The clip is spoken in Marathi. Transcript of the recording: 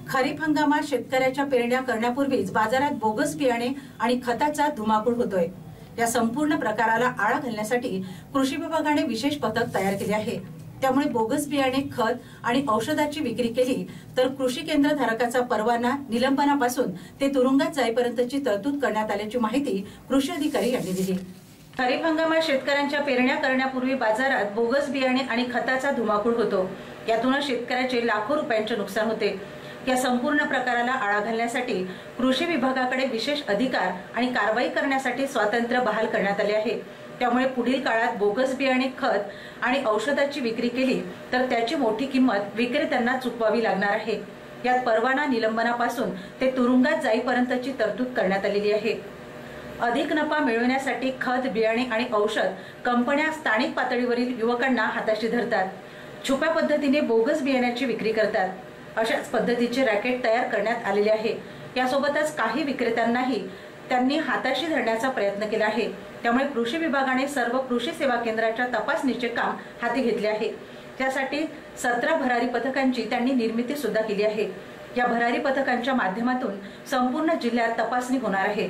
खरीप हंगामात शेतकऱ्याच्या पेरण्या करण्यापूर्वीच बाजारात बोगस बियाणे आणि खताचा धुमाकूळ होतोय। या संपूर्ण प्रकाराला आळा घालण्यासाठी कृषी विभागाने विशेष पथक तयार केले आहे। त्यामुळे बोगस बियाणे, खत आणि औषधाची विक्री केली तर कृषी केंद्र धारकाचा परवाना निलंबनापासून ते तुरुंगात जाईपर्यंतची तरतूद करण्यात आल्याची माहिती कृषी अधिकारी यांनी दिली। खरीप हंगामात शेतकऱ्यांच्या पेरण्या करण्यापूर्वी बाजारात बोगस बियाणे आणि खताचा धुमाकूळ होतो। यातूनच शेतकऱ्याचे लाखो रुपयांचे नुकसान होते। या संपूर्ण प्रकाराला आळा घालण्यासाठी कृषी विभागाकडे विशेष अधिकार आणि कारवाई करण्यासाठी स्वातंत्र्य बहाल करण्यात आले आहे। त्यामुळे पुढील काळात बोगस बियाणे, खत आणि औषधाची विक्री केली तर त्याची मोठी किंमत विक्रेत्यांना चुकवावी लागणार आहे। यात परवाना निलंबनापासून ते तुरुंगात जाईपर्यंतची तरतूद करण्यात आलेली आहे। अधिक नफा मिळवण्यासाठी खत, बियाणे आणि औषध कंपन्या स्थानिक पातळीवरील युवकांना हाताशी धरतात, छुप्या पद्धतीने बोगस बियाण्याची विक्री करतात। अशाच पद्धतीचे रॅकेट तयार करण्यात आलेले आहे। यासोबतच काही विक्रेत्यांनाही त्यांनी हाताशी धरण्याचा प्रयत्न केला आहे। त्यामुळे कृषी विभागाने सर्व कृषी सेवा केंद्राच्या तपासणीचे काम हाती घेतले आहे। त्यासाठी 17 भरारी पथकांची त्यांनी निर्मिती सुद्धा केली आहे। या भरारी पथकांच्या माध्यमातून संपूर्ण जिल्ह्यात तपासणी होणार आहे।